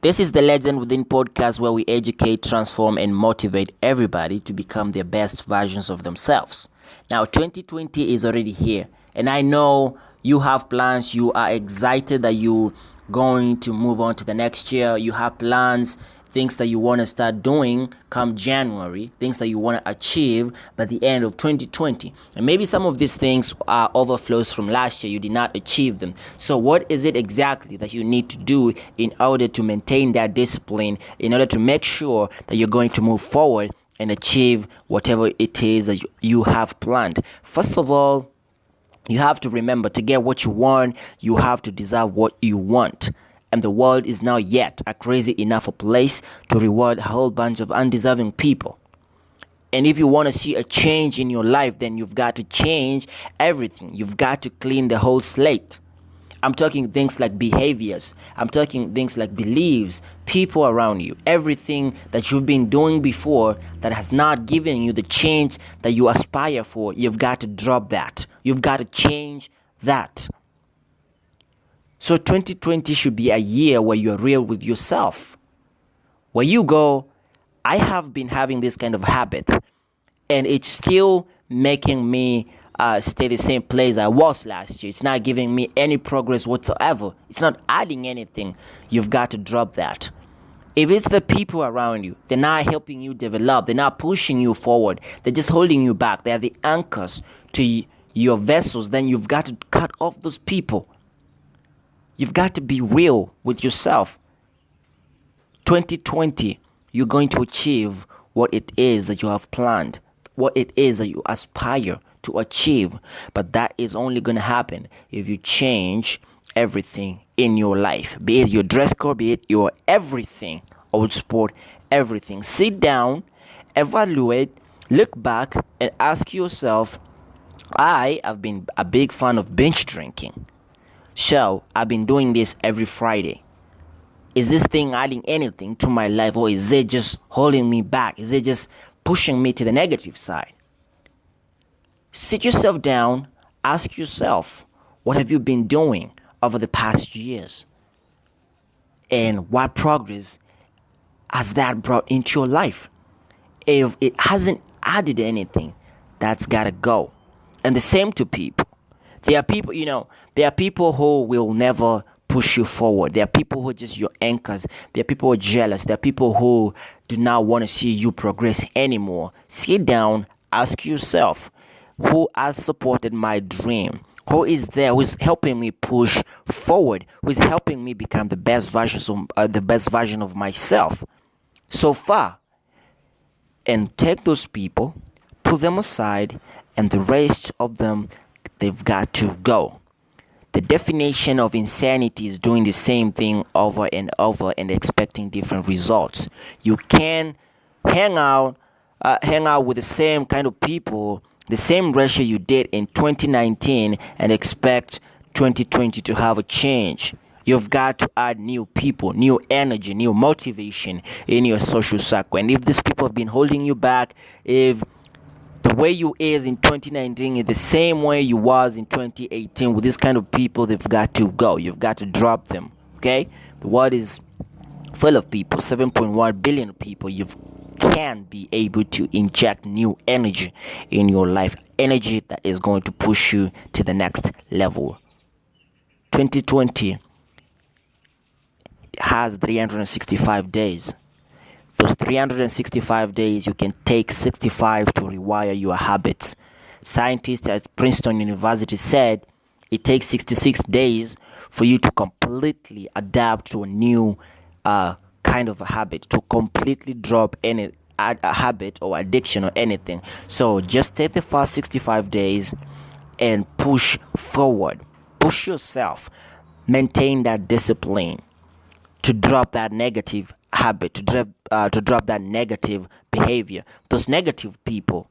This is the Legend Within podcast where we educate, transform, and motivate everybody to become their best versions of themselves. Now, 2020 is already here, and I know you have plans. You are excited that you're going to move on to the next year. You have plans, things that you want to start doing come January, things that you want to achieve by the end of 2020. And maybe some of these things are overflows from last year. You did not achieve them. So what is it exactly that you need to do in order to maintain that discipline, in order to make sure that you're going to move forward and achieve whatever it is that you have planned? First of all, you have to remember, to get what you want, you have to deserve what you want. And the world is now yet a crazy enough a place to reward a whole bunch of undeserving people. And if you want to see a change in your life, then you've got to change everything. You've got to clean the whole slate. I'm talking things like behaviors. I'm talking things like beliefs, people around you, everything that you've been doing before that has not given you the change that you aspire for. You've got to drop that. You've got to change that. So 2020 should be a year where you're real with yourself. Where you go, I have been having this kind of habit, and it's still making me stay the same place I was last year. It's not giving me any progress whatsoever. It's not adding anything. You've got to drop that. If it's the people around you, they're not helping you develop. They're not pushing you forward. They're just holding you back. They're the anchors to your vessels. Then you've got to cut off those people. You've got to be real with yourself. 2020, you're going to achieve what it is that you have planned, what it is that you aspire to achieve. But that is only going to happen if you change everything in your life, be it your dress code, be it your everything, old sport, everything. Sit down, evaluate, look back, and ask yourself, I have been a big fan of binge drinking. So, I've been doing this every Friday. Is this thing adding anything to my life, or is it just holding me back? Is it just pushing me to the negative side? Sit yourself down, ask yourself, what have you been doing over the past years? And what progress has that brought into your life? If it hasn't added anything, that's gotta go. And the same to people. There are people who will never push you forward. There are people who are just your anchors. There are people who are jealous. There are people who do not want to see you progress anymore. Sit down, ask yourself, who has supported my dream? Who is there? Who is helping me push forward? Who is helping me become the best version of myself so far? And take those people, put them aside, and the rest of them, they've got to go. The definition of insanity is doing the same thing over and over and expecting different results. You can hang out with the same kind of people, the same ratio you did in 2019, and expect 2020 to have a change. You've got to add new people, new energy, new motivation in your social circle. And if these people have been holding you back, if the way you is in 2019 is the same way you was in 2018, with this kind of people, they've got to go. You've got to drop them. Okay? The world is full of people, 7.1 billion people. You can be able to inject new energy in your life, energy that is going to push you to the next level. 2020 has 365 days. Those 365 days, you can take 65 to rewire your habits. Scientists at Princeton University said it takes 66 days for you to completely adapt to a new kind of a habit, to completely drop any a habit or addiction or anything. So just take the first 65 days and push forward. Push yourself. Maintain that discipline to drop that negative habit, to drop that negative behavior, those negative people,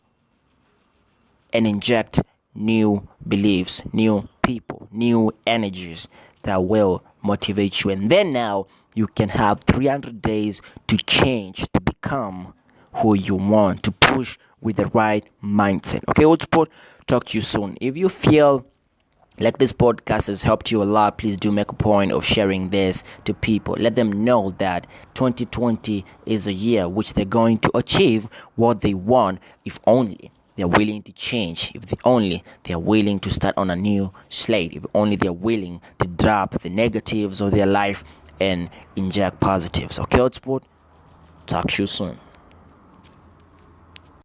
and inject new beliefs, new people, new energies that will motivate you. And then now you can have 300 days to change, to become who you want, to push with the right mindset. Okay, old sport, talk to you soon. If you feel Like this podcast has helped you a lot, please do make a point of sharing this to people. Let them know that 2020 is a year which they're going to achieve what they want if only they're willing to change, if they're willing to start on a new slate, if only they're willing to drop the negatives of their life and inject positives. Okay, Hotspot? Talk to you soon.